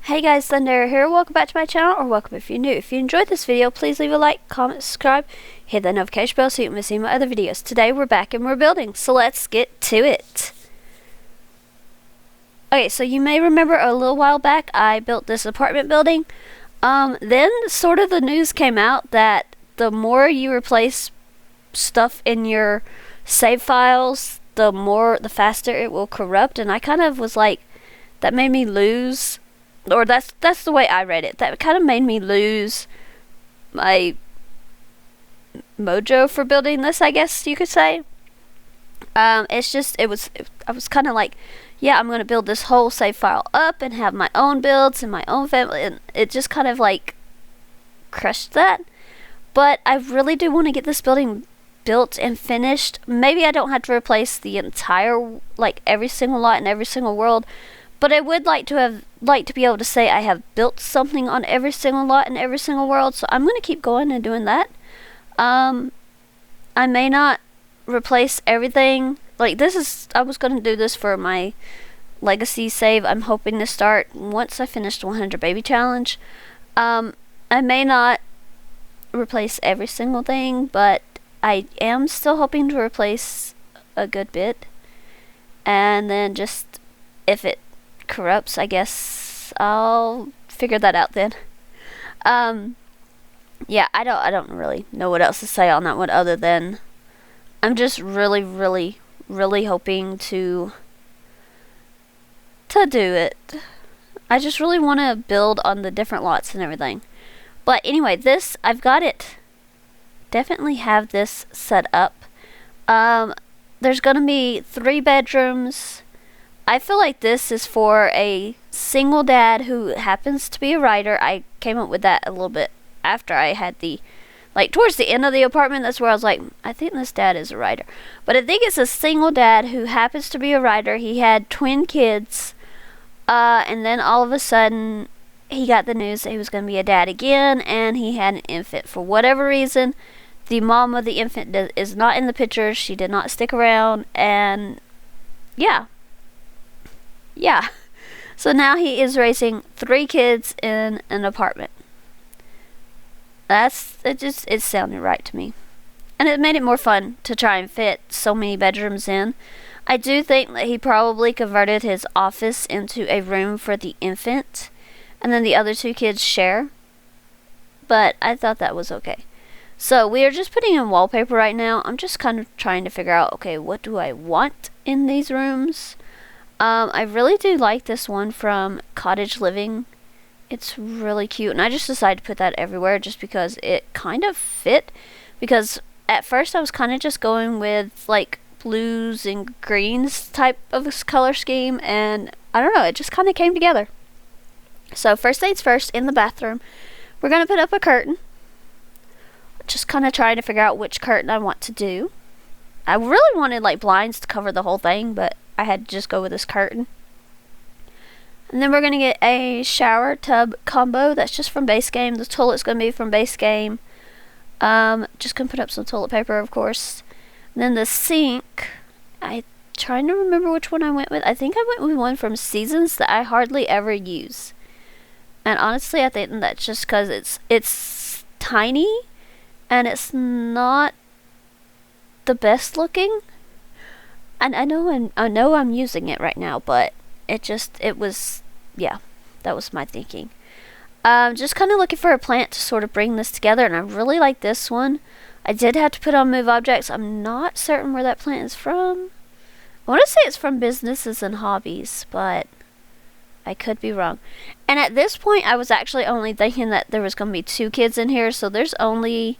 Hey guys, Thunder here. Welcome back to my channel, or welcome if you're new. If you enjoyed this video, please leave a like, comment, subscribe, hit that notification bell so you can see my other videos. Today we're back and we're building, so let's get to it. Okay, so you may remember a little while back I built this apartment building. Then sort of the news came out that the more you replace stuff in your save files, the faster it will corrupt, and I kind of was like, that made me lose. Or that's the way I read it. That kind of made me lose my mojo for building this, I guess you could say. I was kind of like, yeah, I'm going to build this whole save file up and have my own builds and my own family. And it just kind of like crushed that. But I really do want to get this building built and finished. Maybe I don't have to replace the entire, like every single lot in every single world. But I would like to be able to say I have built something on every single lot in every single world, so I'm going to keep going and doing that. I may not replace everything. Like I was going to do this for my legacy save. I'm hoping to start once I finish the 100 baby challenge. I may not replace every single thing, but I am still hoping to replace a good bit. And then just, if it corrupts, I guess I'll figure that out then. Yeah, I don't really know what else to say on that one other than I'm just really hoping to do it. I just really want to build on the different lots and everything. But anyway, this, I've got it. Definitely have this set up. There's gonna be 3 bedrooms. I feel like this is for a single dad who happens to be a writer. I came up with that a little bit after I had towards the end of the apartment. That's where I was like, I think this dad is a writer. But I think it's a single dad who happens to be a writer. He had twin kids, and then all of a sudden he got the news that he was going to be a dad again, and he had an infant. For whatever reason, the mom of the infant is not in the picture. She did not stick around, and yeah. So now he is raising 3 kids in an apartment. It sounded right to me. And it made it more fun to try and fit so many bedrooms in. I do think that he probably converted his office into a room for the infant, and then the other 2 kids share. But I thought that was okay. So we are just putting in wallpaper right now. I'm just kind of trying to figure out, okay, what do I want in these rooms? I really do like this one from Cottage Living. It's really cute, and I just decided to put that everywhere just because it kind of fit. Because at first I was kind of just going with like blues and greens type of color scheme, and I don't know, it just kind of came together. So first things first, in the bathroom, we're going to put up a curtain. Just kind of trying to figure out which curtain I want to do. I really wanted like blinds to cover the whole thing, but I had to just go with this curtain. And then we're going to get a shower tub combo. That's just from base game. The toilet's going to be from base game. Just going to put up some toilet paper, of course. And then the sink, I'm trying to remember which one I went with. I think I went with one from Seasons that I hardly ever use. And honestly, I think that's just because it's tiny and it's not the best looking. And I know I'm using it right now, but that was my thinking. Just kind of looking for a plant to sort of bring this together, and I really like this one. I did have to put on Move Objects. I'm not certain where that plant is from. I want to say it's from Businesses and Hobbies, but I could be wrong. And at this point, I was actually only thinking that there was going to be 2 kids in here, so there's only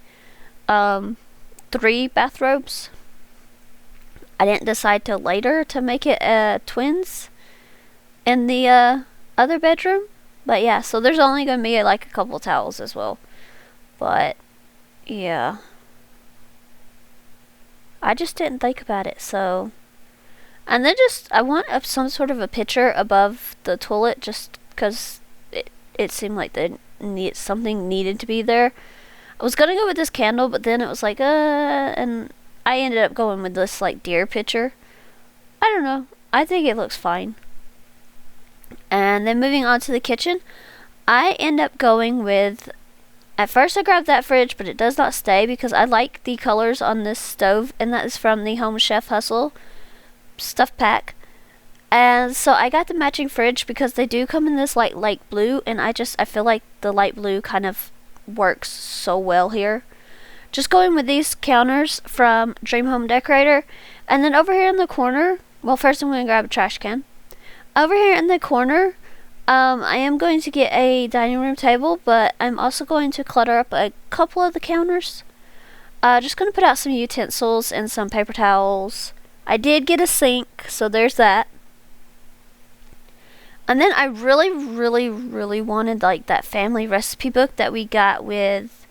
3 bathrobes. I didn't decide till later to make it twins in the other bedroom. But yeah, so there's only going to be like a couple towels as well. But yeah, I just didn't think about it. So, and then I want some sort of a picture above the toilet just because it seemed like something needed to be there. I was going to go with this candle, but then it was like, and I ended up going with this like deer picture. I don't know. I think it looks fine. And then moving on to the kitchen, I end up going with, at first I grabbed that fridge, but it does not stay because I like the colors on this stove, and that is from the Home Chef Hustle stuff pack. And so I got the matching fridge because they do come in this light blue, and I feel like the light blue kind of works so well here. Just going with these counters from Dream Home Decorator. And then over here in the corner, well, first I'm going to grab a trash can. Over here in the corner, I am going to get a dining room table, but I'm also going to clutter up a couple of the counters. Just going to put out some utensils and some paper towels. I did get a sink, so there's that. And then I really, really, really wanted like that family recipe book that we got with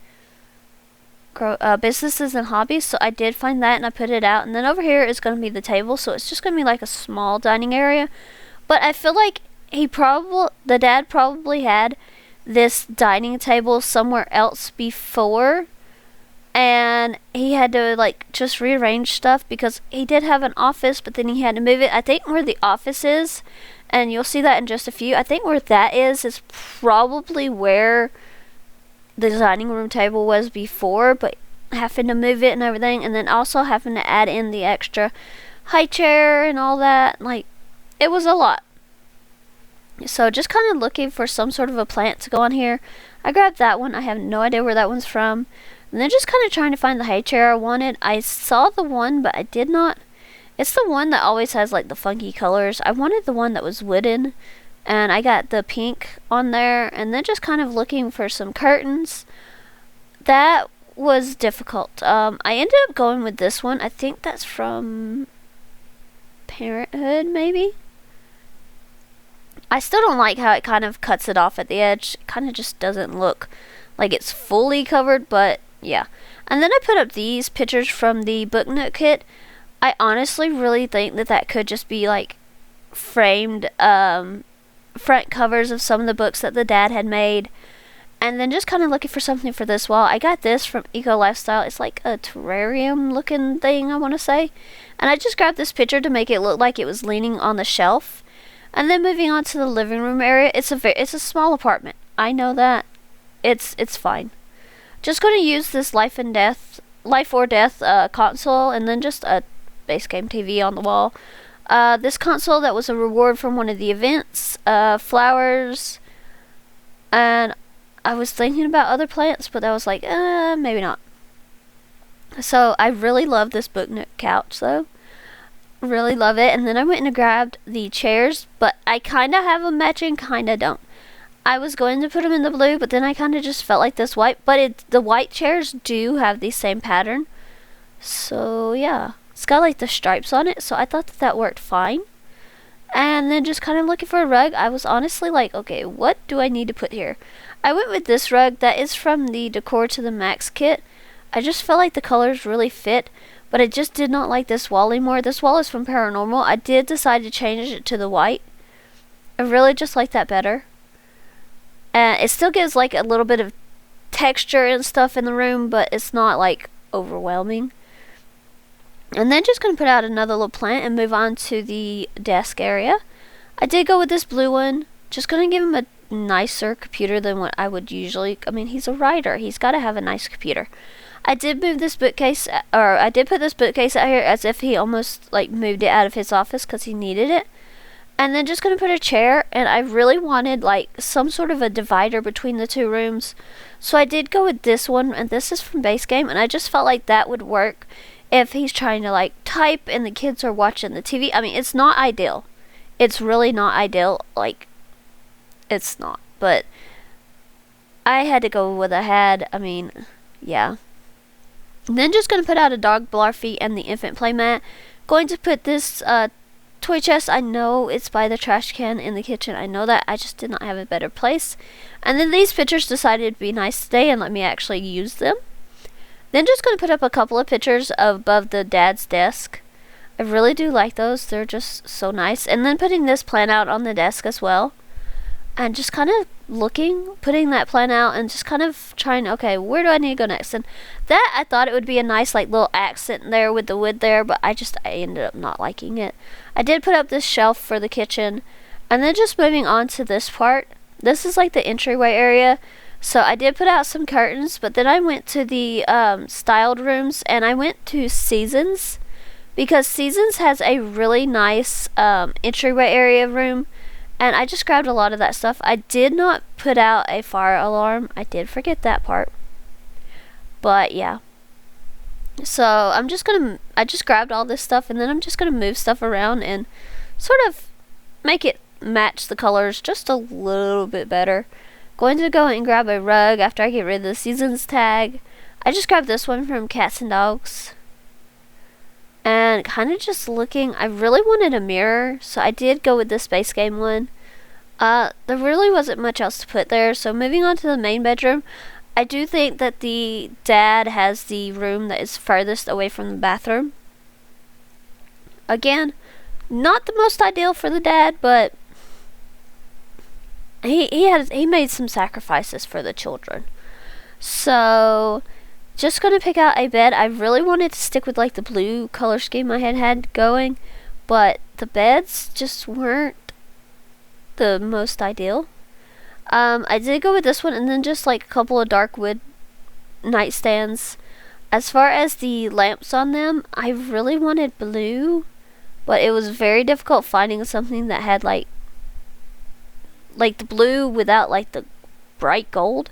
Businesses and Hobbies. So I did find that and I put it out. And then over here is going to be the table. So it's just going to be like a small dining area. But I feel like the dad probably had this dining table somewhere else before. And he had to like just rearrange stuff because he did have an office, but then he had to move it. I think where the office is, and you'll see that in just a few, I think where that is probably where the dining room table was before, but having to move it and everything, and then also having to add in the extra high chair and all that, like, it was a lot. So just kind of looking for some sort of a plant to go on here. I grabbed that one. I have no idea where that one's from. And then just kind of trying to find the high chair I wanted. I saw the one, but I did not. It's the one that always has like the funky colors. I wanted the one that was wooden, and I got the pink on there. And then just kind of looking for some curtains. That was difficult. I ended up going with this one. I think that's from Parenthood, maybe. I still don't like how it kind of cuts it off at the edge. It kind of just doesn't look like it's fully covered, but yeah. And then I put up these pictures from the book note kit. I honestly really think that could just be like framed front covers of some of the books that the dad had made. And then just kind of looking for something for this wall. I got this from Eco Lifestyle. It's like a terrarium looking thing, I want to say. And I just grabbed this picture to make it look like it was leaning on the shelf. And then moving on to the living room area. It's a small apartment. I know that. It's fine. Just going to use this Life or Death console, and then just a base game TV on the wall. This console that was a reward from one of the events. Flowers. And I was thinking about other plants, but I was like, maybe not. So I really love this book nook couch, though. Really love it. And then I went and grabbed the chairs, but I kind of have them matching, kind of don't. I was going to put them in the blue, but then I kind of just felt like this white. But the white chairs do have the same pattern. So yeah, it's got like the stripes on it, so I thought that worked fine. And then just kind of looking for a rug. I was honestly like, okay, what do I need to put here? I went with this rug that is from the Decor to the Max kit. I just felt like the colors really fit, but I just did not like this wall anymore. This wall is from Paranormal. I did decide to change it to the white. I really just like that better. And it still gives like a little bit of texture and stuff in the room, but it's not like overwhelming. And then just going to put out another little plant and move on to the desk area. I did go with this blue one. Just going to give him a nicer computer than what I would usually. I mean, he's a writer. He's got to have a nice computer. I did move this bookcase, or I did put this bookcase out here as if he almost like moved it out of his office because he needed it. And then just going to put a chair, and I really wanted like some sort of a divider between the two rooms. So I did go with this one, and this is from Base Game, and I just felt like that would work if he's trying to like type and the kids are watching the TV. I mean, it's not ideal. It's really not ideal. Like, it's not. But I had to go with what I had. I mean, yeah. And then just going to put out a dog Blarfy and the infant playmat. Going to put this toy chest. I know it's by the trash can in the kitchen. I know that. I just did not have a better place. And then these pictures decided to be nice today and let me actually use them. Then just going to put up a couple of pictures above the dad's desk. I really do like those. They're just so nice. And then putting this plant out on the desk as well. And just kind of putting that plant out and just kind of trying, okay, where do I need to go next? And that, I thought it would be a nice like little accent there with the wood there, but I ended up not liking it. I did put up this shelf for the kitchen, And then just moving on to this part. This is like the entryway area. So I did put out some curtains, but then I went to the styled rooms, and I went to Seasons, because Seasons has a really nice entryway area room, and I just grabbed a lot of that stuff. I did not put out a fire alarm. I did forget that part. But yeah. So I just grabbed all this stuff, and then I'm just gonna move stuff around and sort of make it match the colors just a little bit better. Going to go and grab a rug after I get rid of the Seasons tag. I just grabbed this one from Cats and Dogs. And kind of just looking, I really wanted a mirror, so I did go with the Space Game one. There really wasn't much else to put there, so moving on to the main bedroom. I do think that the dad has the room that is furthest away from the bathroom. Again, not the most ideal for the dad, but he made some sacrifices for the children. So just gonna pick out a bed. I really wanted to stick with like the blue color scheme I had going, but the beds just weren't the most ideal. I did go with this one, and then just like a couple of dark wood nightstands. As far as the lamps on them, I really wanted blue, but it was very difficult finding something that had like the blue without like the bright gold.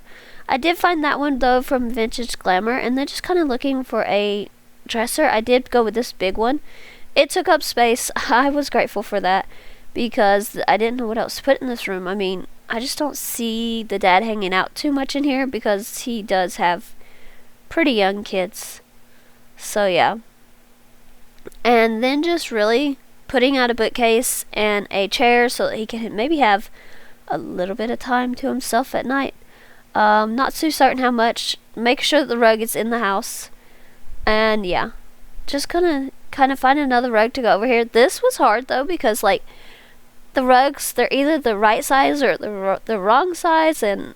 I did find that one though from Vintage Glamour, and then just kind of looking for a dresser, I did go with this big one. It took up space. I was grateful for that, because I didn't know what else to put in this room. I mean, I just don't see the dad hanging out too much in here, because he does have pretty young kids. So yeah. And then just really putting out a bookcase and a chair so that he can maybe have a little bit of time to himself at night. Not too certain how much. Make sure that the rug is in the house. And yeah, just gonna kind of find another rug to go over here. This was hard though, because like the rugs, they're either the right size or the wrong size, and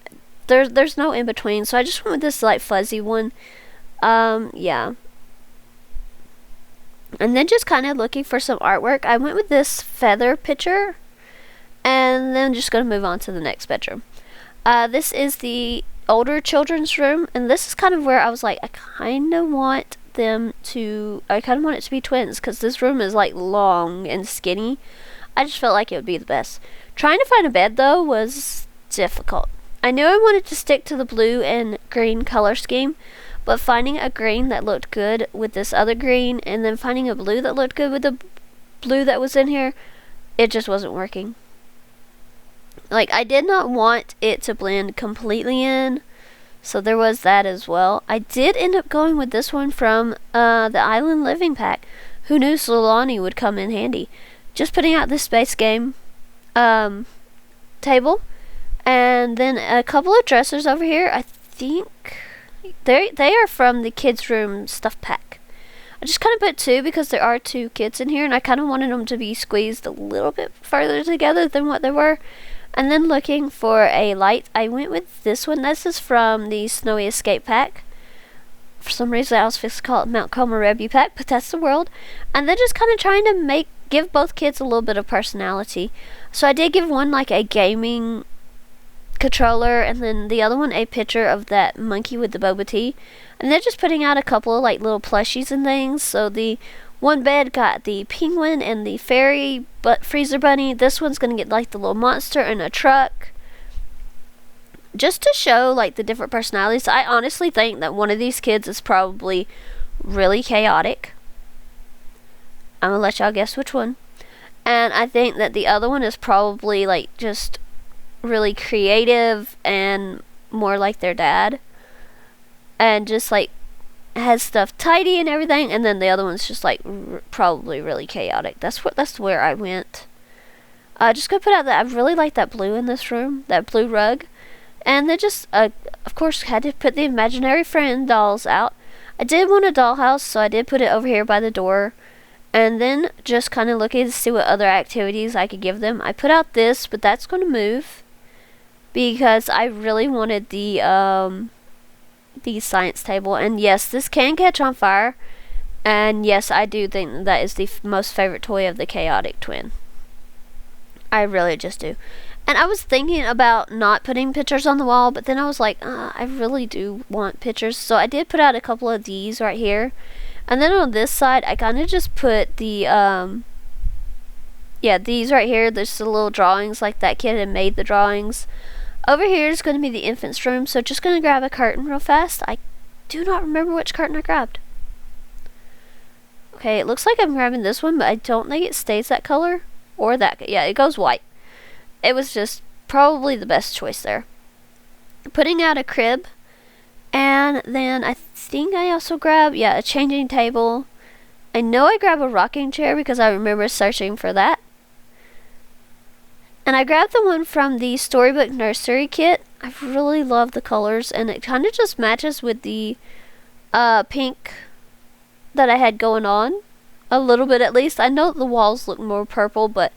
there's no in between. So I just went with this like fuzzy one. Yeah. And then just kind of looking for some artwork, I went with this feather picture. And then just going to move on to the next bedroom. This is the older children's room, and this is kind of where I was like, I kind of want it to be twins, because this room is like long and skinny. I just felt like it would be the best. Trying to find a bed though was difficult. I knew I wanted to stick to the blue and green color scheme, but finding a green that looked good with this other green, and then finding a blue that looked good with the blue that was in here, it just wasn't working. Like, I did not want it to blend completely in, so there was that as well. I did end up going with this one from the Island Living Pack. Who knew Solani would come in handy? Just putting out this Space Game table, and then a couple of dressers over here. I think they are from the kids' room stuff pack. I just kind of put two because there are two kids in here, and I kind of wanted them to be squeezed a little bit further together than what they were. And then looking for a light, I went with this one. This is from the Snowy Escape pack. For some reason I was fixed to call it Mount Komorebi pack, but that's the world. And then just kind of trying to give both kids a little bit of personality. So I did give one like a gaming controller, and then the other one a picture of that monkey with the boba tea. And then just putting out a couple of like little plushies and things. So the one bed got the penguin and the fairy freezer bunny. This one's gonna get like the little monster in a truck, just to show like the different personalities. I honestly think that one of these kids is probably really chaotic. I'm gonna let y'all guess which one. And I think that the other one is probably like just really creative and more like their dad, and just like has stuff tidy and everything. And then the other one's just like probably really chaotic. That's where I went. Just gonna put out that I really like that blue in this room, that blue rug. And then just of course had to put the imaginary friend dolls out. I did want a dollhouse, so I did put it over here by the door. And then just kind of looking to see what other activities I could give them. I put out this, but that's going to move because I really wanted the science table. And yes, this can catch on fire. And yes, I do think that is the most favorite toy of the Chaotic Twin. I really just do. And I was thinking about not putting pictures on the wall, but then I was like, I really do want pictures. So I did put out a couple of these right here. And then on this side, I kind of just put the, these right here. There's the little drawings, like that kid had made the drawings. Over here is going to be the infant's room, so just going to grab a curtain real fast. I do not remember which curtain I grabbed. Okay, it looks like I'm grabbing this one, but I don't think it stays that color. Or that, yeah, it goes white. It was just probably the best choice there. Putting out a crib, and then I think I also grabbed, a changing table. I know I grabbed a rocking chair because I remember searching for that. And I grabbed the one from the Storybook Nursery kit. I really love the colors, and it kind of just matches with the pink that I had going on. A little bit at least. I know the walls look more purple, but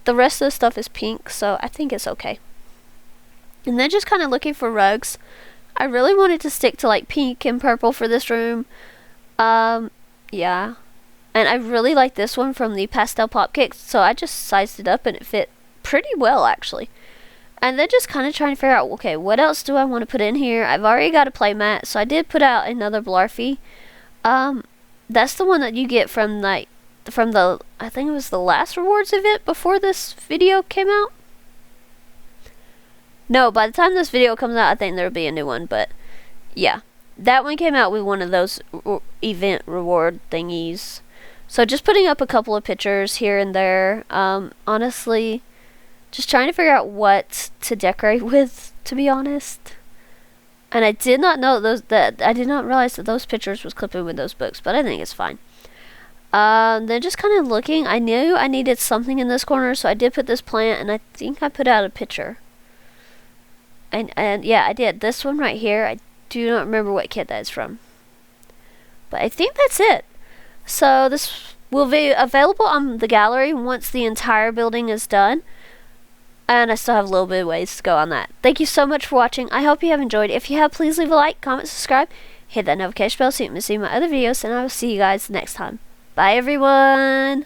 the rest of the stuff is pink, so I think it's okay. And then just kind of looking for rugs. I really wanted to stick to like pink and purple for this room. Yeah. And I really like this one from the Pastel Pop Kit, so I just sized it up and it fit pretty well actually. And then just kind of trying to figure out, okay, what else do I want to put in here? I've already got a play mat, so I did put out another Blarfy. That's the one that you get from the I think it was the last rewards event before this video came out. No, by the time this video comes out, I think there'll be a new one, but yeah. That one came out with one of those event reward thingies. So just putting up a couple of pictures here and there. Honestly, just trying to figure out what to decorate with, to be honest. And I did not know I did not realize that those pictures was clipping with those books, but I think it's fine. Then just kind of looking, I knew I needed something in this corner, so I did put this plant, and I think I put out a picture. And yeah, I did. This one right here, I do not remember what kit that is from. But I think that's it. So this will be available on the gallery once the entire building is done. And I still have a little bit of ways to go on that. Thank you so much for watching. I hope you have enjoyed. If you have, please leave a like, comment, subscribe, hit that notification bell so you can see my other videos, and I will see you guys next time. Bye, everyone!